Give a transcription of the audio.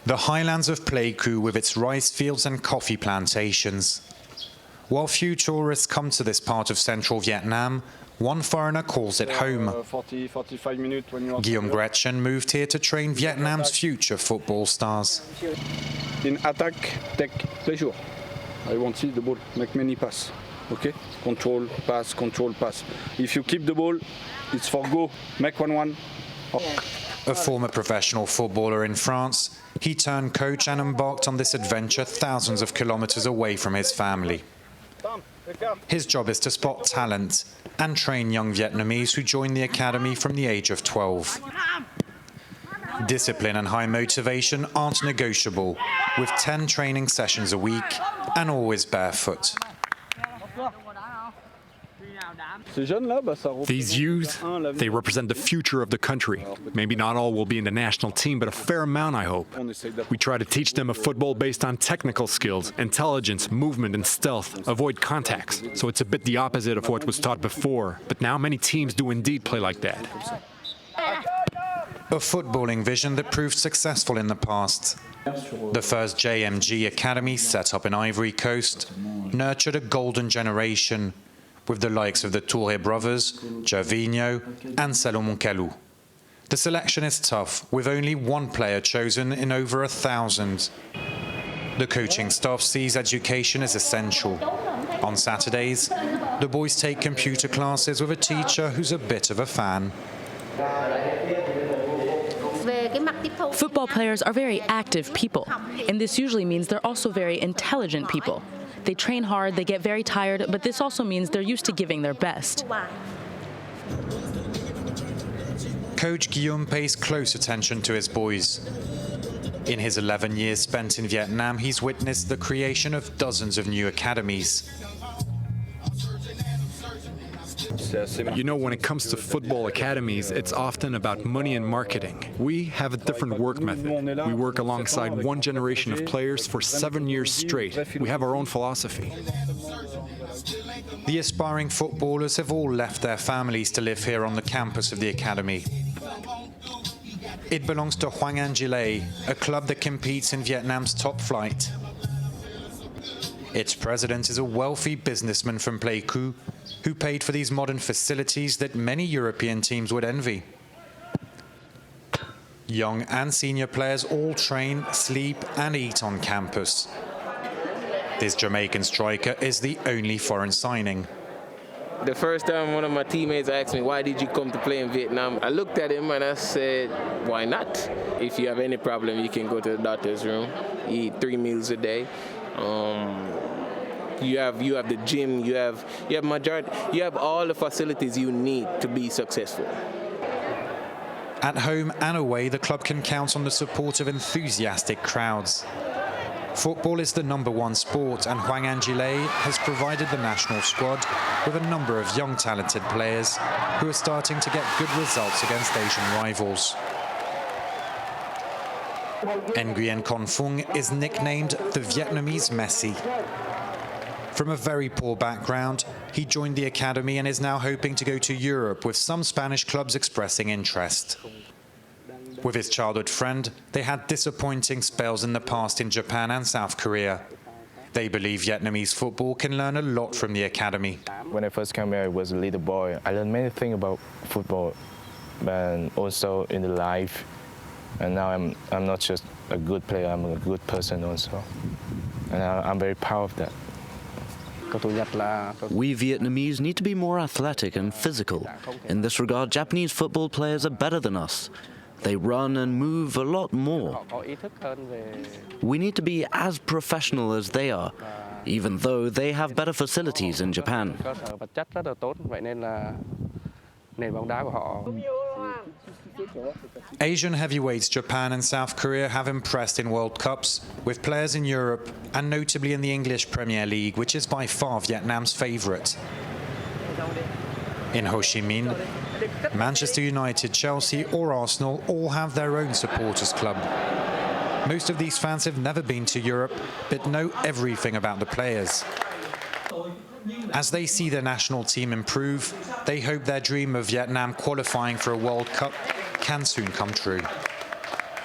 The highlands of Pleiku with its rice fields and coffee plantations. While few tourists come to this part of central Vietnam, one foreigner calls it home. 45 minutes when you are Guillaume moved here to train Vietnam's future football stars. in attack, take pleasure. I want to see the ball, make many pass. Okay? Control, pass, control, pass. If you keep the ball, it's for go, make 1-1. A former professional footballer in France, he turned coach and embarked on this adventure thousands of kilometers away from his family. His job is to spot talent and train young Vietnamese who join the academy from the age of 12. Discipline and high motivation aren't negotiable, with 10 training sessions a week and always barefoot. These youth, they represent the future of the country. Maybe not all will be in the national team, but a fair amount, I hope. We try to teach them a football based on technical skills, intelligence, movement and stealth, avoid contacts. So it's a bit the opposite of what was taught before, but now many teams do indeed play like that. A footballing vision that proved successful in the past. The first JMG Academy, set up in Ivory Coast, nurtured a golden generation, with the likes of the Touré brothers, Gervinho and Salomon Kalou. The selection is tough, with only one player chosen in over 1,000. The coaching staff sees education as essential. On Saturdays, the boys take computer classes with a teacher who's a bit of a fan. Football players are very active people, and this usually means they're also very intelligent people. They train hard, they get very tired, but this also means they're used to giving their best. Coach Guillaume pays close attention to his boys. In his 11 years spent in Vietnam, he's witnessed the creation of dozens of new academies. You know, when it comes to football academies, it's often about money and marketing. We have a different work method. We work alongside one generation of players for 7 years straight. We have our own philosophy. The aspiring footballers have all left their families to live here on the campus of the academy. It belongs to Hoang Anh Gia Lai, a club that competes in Vietnam's top flight. Its president is a wealthy businessman from Pleiku, who paid for these modern facilities that many European teams would envy. Young and senior players all train, sleep and eat on campus. This Jamaican striker is the only foreign signing. The first time one of my teammates asked me, why did you come to play in Vietnam? I looked at him and I said, why not? If you have any problem, you can go to the doctor's room, eat 3 meals a day. You have the gym, you have all the facilities you need to be successful. At home and away, the club can count on the support of enthusiastic crowds. Football is the #1 sport, and Hoang Anh Gia Lai has provided the national squad with a number of young talented players who are starting to get good results against Asian rivals. Nguyen Con Phung is nicknamed the Vietnamese Messi. From a very poor background, he joined the academy and is now hoping to go to Europe, with some Spanish clubs expressing interest. With his childhood friend, they had disappointing spells in the past in Japan and South Korea. They believe Vietnamese football can learn a lot from the academy. When I first came here, I was a little boy. I learned many things about football, and also in the life. And now I'm not just a good player, I'm a good person also. And I'm very proud of that. We Vietnamese need to be more athletic and physical. In this regard, Japanese football players are better than us. They run and move a lot more. We need to be as professional as they are, even though they have better facilities in Japan. Asian heavyweights Japan and South Korea have impressed in World Cups, with players in Europe and notably in the English Premier League, which is by far Vietnam's favourite. In Ho Chi Minh, Manchester United, Chelsea or Arsenal all have their own supporters club. Most of these fans have never been to Europe, but know everything about the players. As they see their national team improve, they hope their dream of Vietnam qualifying for a World Cup can soon come true.